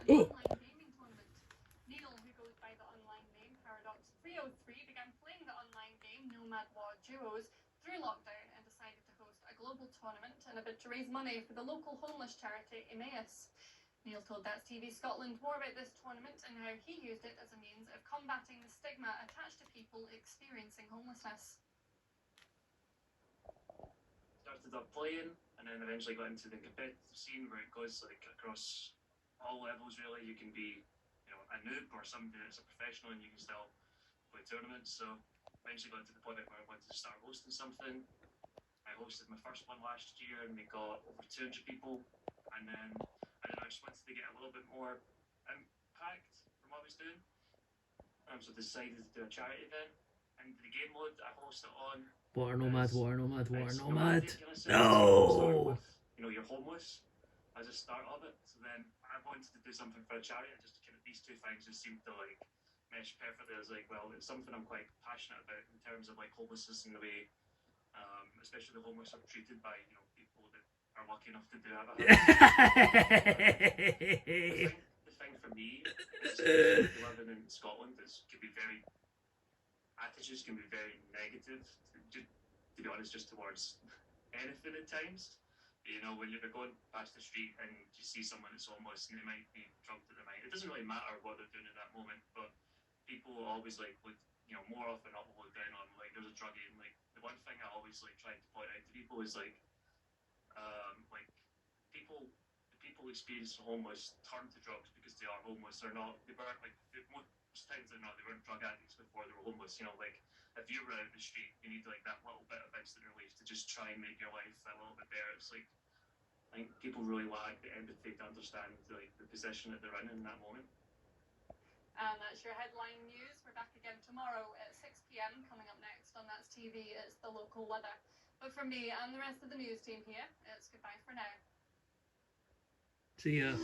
an online gaming tournament. Neil, who goes by the online name Paradox303, began playing the online game Nomad Wars Duos through lockdown and decided to host a global tournament in a bid to raise money for the local homeless charity Emmaus. Neil told That's TV Scotland more about this tournament and how he used it as a means of combating the stigma attached to people experiencing homelessness. Started off playing and then eventually got into the competitive scene where it goes like across all levels really. You can be, a noob or somebody that's a professional and you can still play tournaments. So eventually got to the point where I wanted to start hosting something. I hosted my first one last year and we got over 200 people, and then I just wanted to get a little bit more impact from what I was doing. So decided to do a charity event, and the game mode I hosted on Nomad. No! You're homeless as a start of it. So then I wanted to do something for a charity. Just kind of these two things just seemed to like mesh perfectly. I was like, well, it's something I'm quite passionate about in terms of like homelessness and the way, especially the homeless are treated by people that are lucky enough to do have a house. The thing for me is living in Scotland can be very attitudes can be very negative. To be honest, just towards anything at times. When you're going past the street and you see someone that's homeless and they might be drugged to the mind, it doesn't really matter what they're doing at that moment, but people always like would, more often not will look down on like there's a druggie. And like the one thing I always like try to point out to people is like people the people experiencing homeless turn to drugs because they are homeless. They weren't like most times they're not. They weren't drug addicts before they were homeless. Like if you were out in the street, you need like that little bit of instant relief to just try and make your life a little bit better. It's like I think people really lack the empathy to understand like the position that they're in that moment. And that's your headline news. We're back again tomorrow at 6 p.m. Coming up next on That's TV, it's the local weather. But from me and the rest of the news team here, it's goodbye for now. See ya.